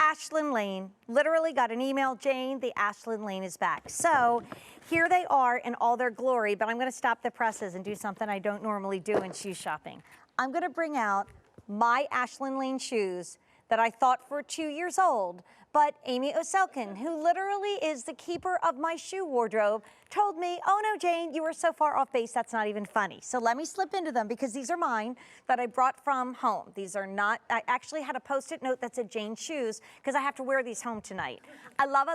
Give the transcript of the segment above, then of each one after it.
Ashland Lane. Literally got an email, Jane, the Ashland Lane is back. So here they are in all their glory, but I'm going to stop the presses and do something I don't normally do in shoe shopping. I'm going to bring out my Ashland Lane shoes that I thought were 2 years old, but Amy Oselkin, who literally is the keeper of my shoe wardrobe, told me, oh no, Jane, you were so far off base, that's not even funny. So let me slip into them because these are mine that I brought from home. These are not, I actually had a Post-it note that said Jane shoes because I have to wear these home tonight. I love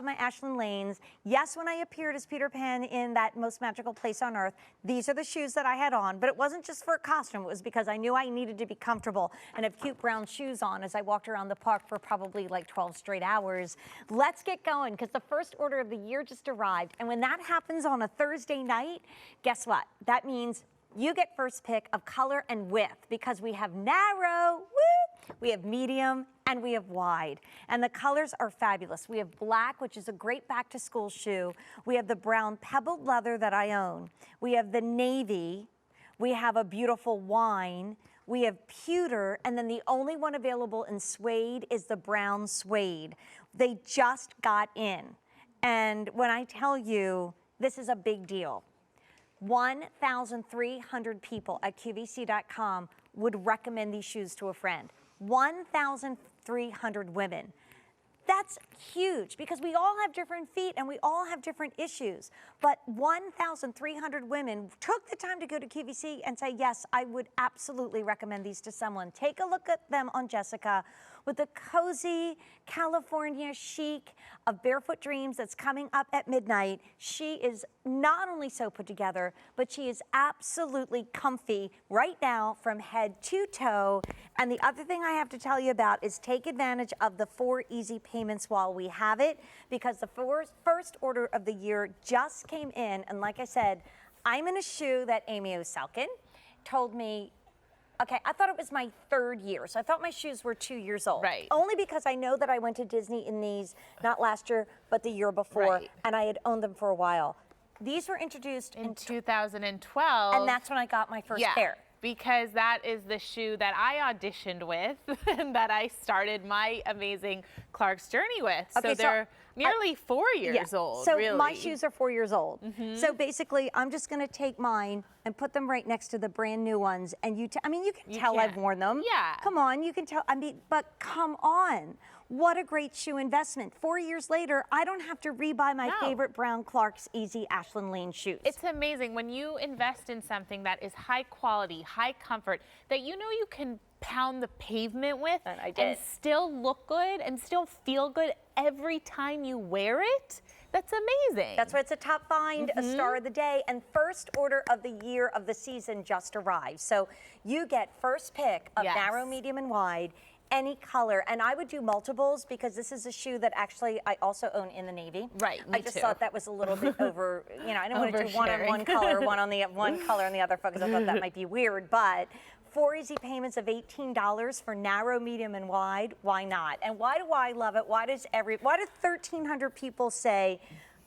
my Ashland Lanes. Yes, when I appeared as Peter Pan in That Most Magical Place on Earth, these are the shoes that I had on, but it wasn't just for a costume, it was because I knew I needed to be comfortable and have cute brown shoes on as I walked around the park for probably like 12 straight hours. Let's get going because the first order of the year just arrived, and when that happens on a Thursday night, guess what? That means you get first pick of color and width because we have narrow, woo, we have medium, and we have wide. And the colors are fabulous. We have black, which is a great back to school shoe. We have the brown pebbled leather that I own. We have the navy. We have a beautiful wine. We have pewter, and then the only one available in suede is the brown suede. They just got in. And when I tell you, this is a big deal. 1,300 people at QVC.com would recommend these shoes to a friend. 1,300 women. That's huge because we all have different feet and we all have different issues. But 1,300 women took the time to go to QVC and say, yes, I would absolutely recommend these to someone. Take a look at them on Jessica with the cozy California chic of Barefoot Dreams that's coming up at midnight. She is not only so put together, but she is absolutely comfy right now from head to toe. And the other thing I have to tell you about is take advantage of the 4 easy payments while we have it, because the first order of the year just came in. And like I said, I'm in a shoe that Amy Oselkin told me, okay, I thought it was my 3rd year, so I thought my shoes were 2 years old. Right. Only because I know that I went to Disney in these, not last year, but the year before, right, and I had owned them for a while. These were introduced in 2012. And that's when I got my first pair. Because that is the shoe that I auditioned with and that I started my amazing Clark's journey with. Okay, so they're nearly 4 years old, so really. My shoes are 4 years old. So basically, I'm just going to take mine and put them right next to the brand new ones. And you can tell I've worn them. Yeah. Come on, you can tell. I mean, but come on. What a great shoe investment. 4 years later, I don't have to rebuy my favorite brown Clark's Easy Ashland Lane shoes. It's amazing when you invest in something that is high quality, high comfort, that you know you can pound the pavement with and still look good and still feel good every time you wear it. That's amazing. That's why it's a top find, a star of the day, and first order of the year of the season just arrived. So you get first pick of narrow, medium, and wide, any color. And I would do multiples because this is a shoe that actually I also own in the navy. Right, I just thought that was a little bit over, I didn't want to do one on one color, one color on the other because I thought that might be weird, but 4 easy payments of $18 for narrow, medium, and wide. Why not? And why do I love it? Why do 1,300 people say,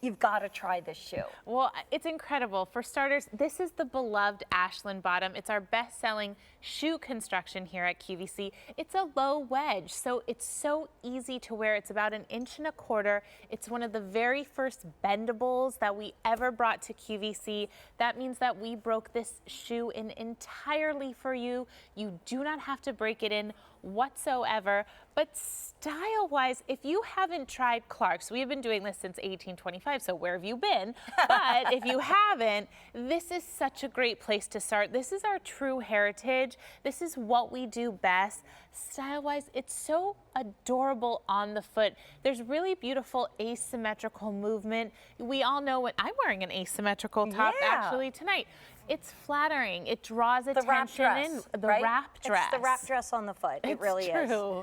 you've got to try this shoe? Well, it's incredible. For starters, this is the beloved Ashland bottom. It's our best-selling shoe construction here at QVC. It's a low wedge, so it's so easy to wear. It's about 1.25 inches. It's one of the very first bendables that we ever brought to QVC. That means that we broke this shoe in entirely for you. You do not have to break it in whatsoever. But style-wise, if you haven't tried Clark's, we have been doing this since 1825, so where have you been? But if you haven't, this is such a great place to start. This is our true heritage. This is what we do best. Style-wise, it's so adorable on the foot. There's really beautiful asymmetrical movement. We all know when I'm wearing an asymmetrical top actually tonight. It's flattering. It draws attention in. The wrap dress. It's the wrap dress on the foot. It really is. True.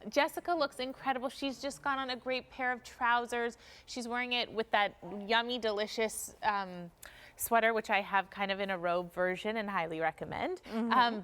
Jessica looks incredible. She's just got on a great pair of trousers. She's wearing it with that yummy, delicious sweater, which I have kind of in a robe version and highly recommend.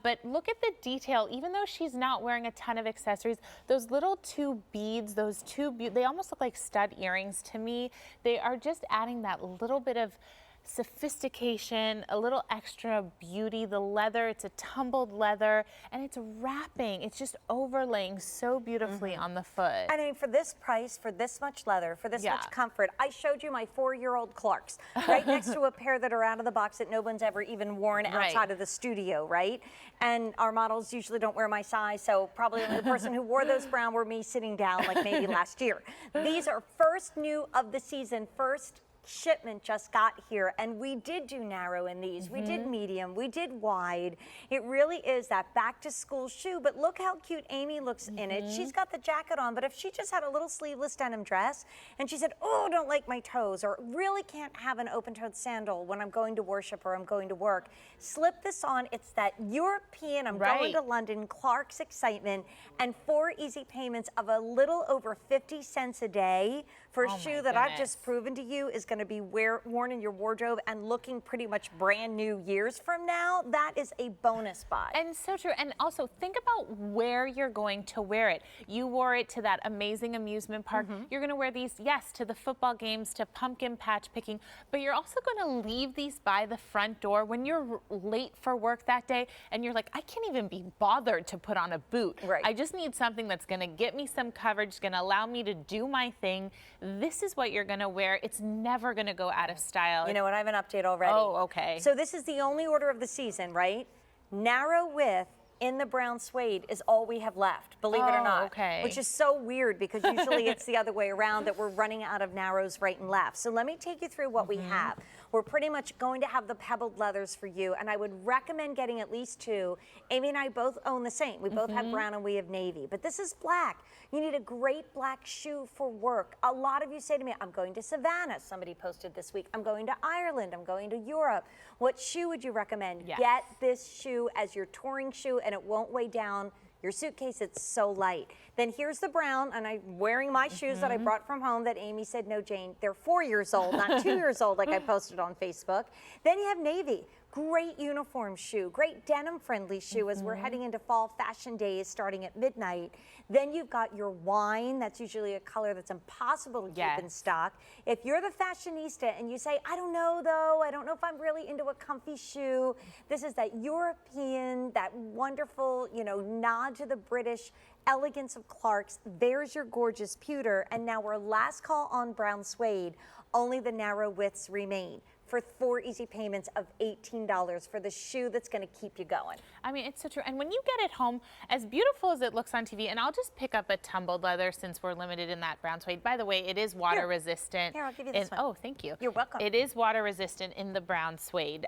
But look at the detail. Even though she's not wearing a ton of accessories, those little 2 beads, they almost look like stud earrings to me. They are just adding that little bit of sophistication, a little extra beauty. The leather, it's a tumbled leather, and it's wrapping. It's just overlaying so beautifully on the foot. I mean, for this price, for this much leather, for this much comfort, I showed you my 4-year-old Clarks right next to a pair that are out of the box that no one's ever even worn outside of the studio, right? And our models usually don't wear my size, so probably only the person who wore those brown were me sitting down like maybe last year. These are first new of the season, first shipment just got here, and we did do narrow in these. We did medium, we did wide. It really is that back to school shoe, but look how cute Amy looks in it. She's got the jacket on, but if she just had a little sleeveless denim dress and she said, oh, don't like my toes, or really can't have an open-toed sandal when I'm going to worship or I'm going to work, slip this on. It's that European, I'm going to London, Clark's excitement, and 4 easy payments of a little over 50 cents a day for a shoe that I've just proven to you is going to be worn in your wardrobe and looking pretty much brand new years from now. That is a bonus buy. And so true. And also think about where you're going to wear it. You wore it to that amazing amusement park. You're going to wear these, yes, to the football games, to pumpkin patch picking, but you're also going to leave these by the front door when you're late for work that day and you're like, I can't even be bothered to put on a boot. I just need something that's going to get me some coverage, going to allow me to do my thing. This is what you're going to wear. It's never going to go out of style. You know what? I have an update already. Oh, okay. So this is the only order of the season, right? Narrow width in the brown suede is all we have left, believe it or not. Which is so weird because usually it's the other way around, that we're running out of narrows right and left. So let me take you through what we have. We're pretty much going to have the pebbled leathers for you, and I would recommend getting at least 2. Amy and I both own the same. We both have brown and we have navy, but this is black. You need a great black shoe for work. A lot of you say to me, I'm going to Savannah. Somebody posted this week, I'm going to Ireland, I'm going to Europe. What shoe would you recommend? Get this shoe as your touring shoe, and it won't weigh down your suitcase. It's so light. Then here's the brown, and I'm wearing my shoes that I brought from home that Amy said, no, Jane, they're 4 years old, not 2 years old like I posted on Facebook. Then you have navy. Great uniform shoe, great denim-friendly shoe as we're heading into fall fashion days starting at midnight. Then you've got your wine. That's usually a color that's impossible to keep in stock. If you're the fashionista and you say, I don't know though, I don't know if I'm really into a comfy shoe, this is that European, that wonderful, you know, nod to the British elegance of Clark's. There's your gorgeous pewter. And now we're last call on brown suede. Only the narrow widths remain for 4 easy payments of $18 for the shoe that's going to keep you going. I mean, it's so true. And when you get it home, as beautiful as it looks on TV, and I'll just pick up a tumbled leather since we're limited in that brown suede. By the way, it is water resistant. Here, I'll give you this one. Oh, thank you. You're welcome. It is water resistant in the brown suede.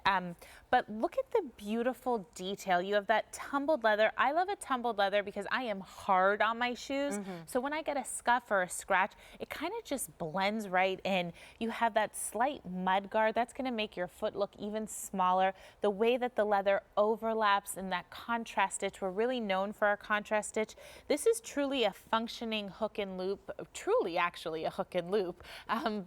But look at the beautiful detail. You have that tumbled leather. I love a tumbled leather because I am hard on my shoes. So when I get a scuff or a scratch, it kind of just blends right in. You have that slight mud guard. That's going to make your foot look even smaller. The way that the leather overlaps in that contrast stitch, we're really known for our contrast stitch. This is truly a functioning hook and loop, truly actually a hook and loop,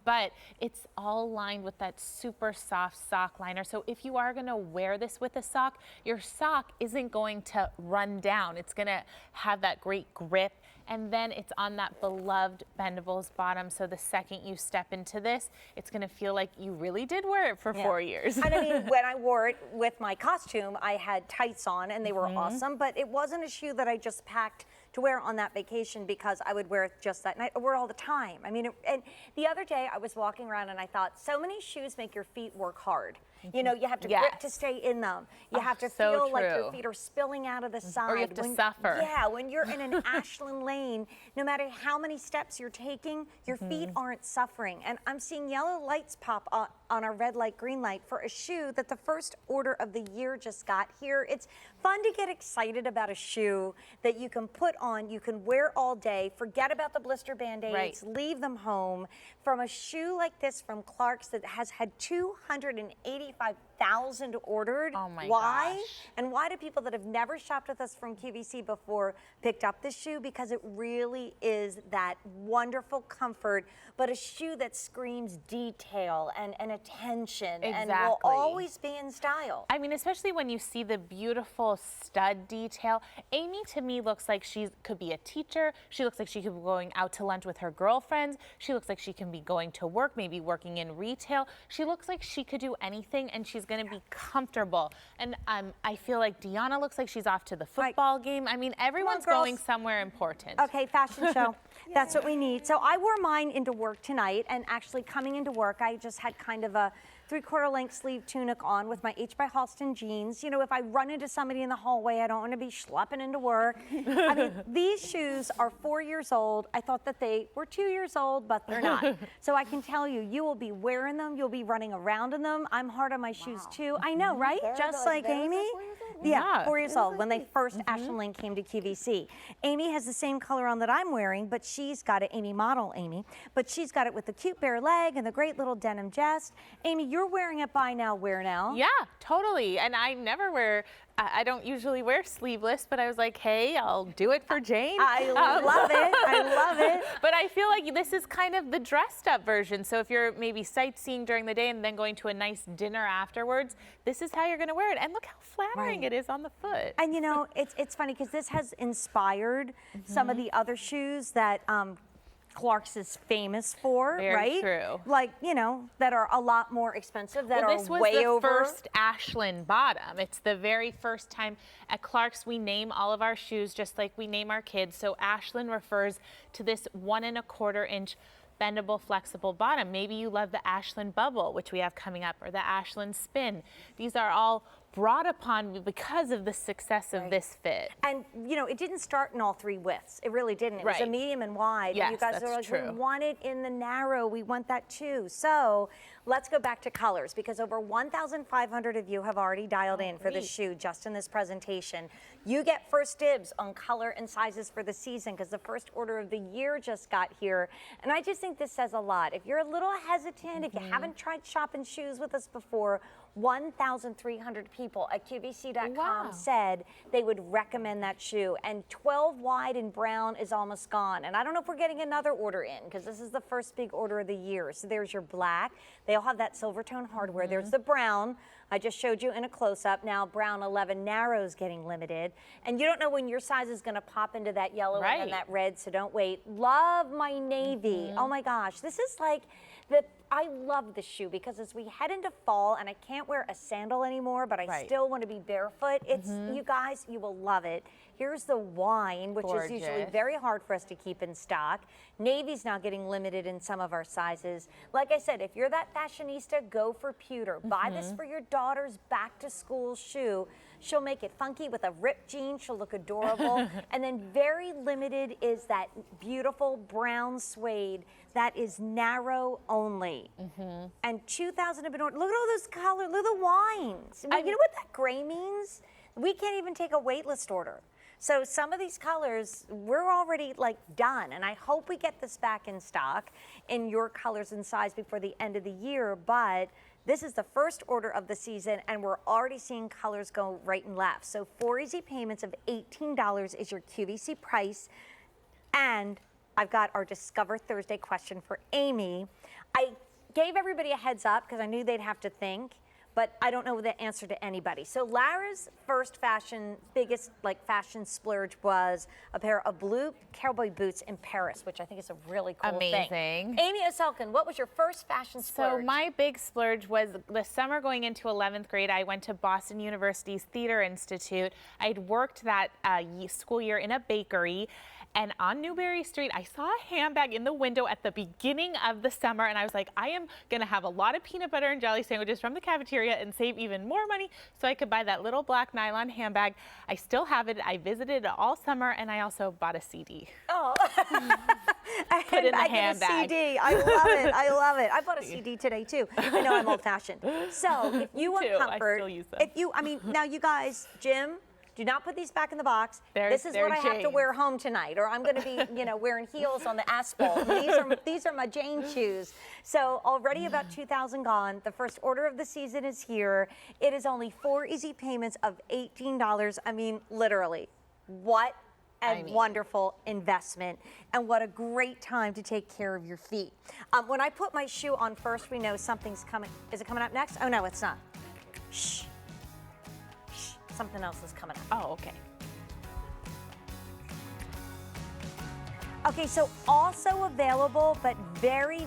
but it's all lined with that super soft sock liner. So if you are going to wear this with a sock, your sock isn't going to run down. It's going to have that great grip. And then it's on that beloved bendables bottom. So the second you step into this, it's going to feel like you really did wear it for 4 years. And I mean, when I wore it with my costume, I had tights on and they were awesome, but it wasn't a shoe that I just packed to wear on that vacation because I would wear it just that night. I wear it all the time. I mean, and the other day I was walking around and I thought, so many shoes make your feet work hard. You know, you have to grip to stay in them. You have to feel like your feet are spilling out of the side. Or you have to suffer. Yeah, when you're in an Ashland lane, no matter how many steps you're taking, your feet aren't suffering. And I'm seeing yellow lights pop on our red light, green light for a shoe that the first order of the year just got here. It's fun to get excited about a shoe that you can put on, you can wear all day, forget about the blister Band-Aids, leave them home. From a shoe like this from Clark's that has had 280 75,000 ordered. Oh my Why? gosh. And why do people that have never shopped with us from QVC before picked up this shoe? Because it really is that wonderful comfort, but a shoe that screams detail and attention and will Exactly. always be in style. I mean, especially when you see the beautiful stud detail. Amy, to me, looks like she could be a teacher. She looks like she could be going out to lunch with her girlfriends. She looks like she can be going to work, maybe working in retail. She looks like she could do anything, and she's going to be comfortable. And I feel like Deanna looks like she's off to the football game. I mean, everyone's girls. going somewhere important. Okay, fashion show. That's what we need. So I wore mine into work tonight, and actually coming into work, I just had kind of a 3/4 length sleeve tunic on with my H by Halston jeans. You know, if I run into somebody in the hallway, I don't want to be schlepping into work. I mean, these shoes are 4 years old. I thought that they were 2 years old, but they're not. So I can tell you, you will be wearing them. You'll be running around in them. I'm hard on my shoes too. I know, right? Just like Amy. Yeah, 4 years old when they first Ashland Lane came to QVC. Amy has the same color on that I'm wearing, but she's got it, Amy model Amy, but she's got it with the cute bare leg and the great little denim vest. Amy, you're wearing it buy now, wear now. Yeah, totally. And I never wear, I don't usually wear sleeveless, but I was like, hey, I'll do it for Jane. I love it. I love it. But I feel like this is kind of the dressed up version. So if you're maybe sightseeing during the day and then going to a nice dinner afterwards, this is how you're going to wear it. And look how flattering it is on the foot. And you know, it's funny because this has inspired some of the other shoes that Clark's is famous for, Very right? true. Like, you know, that are a lot more expensive, that Well, are this was way the over. first Ashland bottom. It's the very first time at Clark's we name all of our shoes just like we name our kids. So Ashland refers to this 1 1/4 inch bendable, flexible bottom. Maybe you love the Ashland Bubble, which we have coming up, or the Ashland Spin. These are all brought upon because of the success of this fit. And, you know, it didn't start in all 3 widths. It really didn't. It was a Right. medium and wide. Yes, and you guys that's are like, true. we want it in the narrow. We want that too. So let's go back to colors because over 1,500 of you have already dialed in for this shoe just in this presentation. You get first dibs on color and sizes for the season because the first order of the year just got here. And I just think this says a lot. If you're a little hesitant, if you haven't tried shopping shoes with us before, 1,300 people at QVC.com Wow. said they would recommend that shoe, and 12 wide in brown is almost gone. And I don't know if we're getting another order in because this is the first big order of the year. So there's your black. They all have that silver tone hardware. There's the brown. I just showed you in a close-up. Now brown 11 narrow is getting limited. And you don't know when your size is going to pop into that yellow and then Right. that red, so don't wait. Love my navy. Oh my gosh. This is like I love this shoe because as we head into fall, and I can't wear a sandal anymore, but I Right. still want to be barefoot. It's, you guys, you will love it. Here's the wine, which is usually Gorgeous. very hard for us to keep in stock. Navy's now getting limited in some of our sizes. Like I said, if you're that fashionista, go for pewter. Buy this for your daughter's back to school shoe. She'll make it funky with a ripped jean. She'll look adorable. And then very limited is that beautiful brown suede that is narrow only. And 2,000 have been ordered. Look at all those colors. Look at the wines. I mean, you know what that gray means? We can't even take a wait list order. So some of these colors, we're already like done. And I hope we get this back in stock in your colors and size before the end of the year. But this is the first order of the season, and we're already seeing colors go right and left. So 4 easy payments of $18 is your QVC price. And I've got our Discover Thursday question for Amy. I gave everybody a heads up because I knew they'd have to think, but I don't know the answer to anybody. So Lara's first biggest like fashion splurge was a pair of blue cowboy boots in Paris, which I think is a really cool thing. Amazing. Amy Oselkin, what was your first fashion splurge? So my big splurge was the summer going into 11th grade. I went to Boston University's Theater Institute. I'd worked that school year in a bakery. And on Newberry Street, I saw a handbag in the window at the beginning of the summer, and I was like, I am going to have a lot of peanut butter and jelly sandwiches from the cafeteria and save even more money so I could buy that little black nylon handbag. I still have it. I visited it all summer, and I also bought a CD. Oh, Put in the I get a handbag. CD. I love it. I love it. I bought a CD today too. I know I'm old-fashioned. So if you want too. I comfort, still use them. I mean, now you guys, Jim, Do not put these back in the box. They're- This is they're what I have to Jane's. wear home tonight, or I'm going to be, wearing heels on the asphalt. These are my Jane shoes. So already about 2,000 gone. The first order of the season is here. It is only 4 easy payments of $18. I mean, literally, what a wonderful investment, and what a great time to take care of your feet. When I put my shoe on first, we know something's coming. Is it coming up next? Oh no, it's not. Shh. Shh. Something else is coming up. Oh, okay. Okay, so also available, but very, very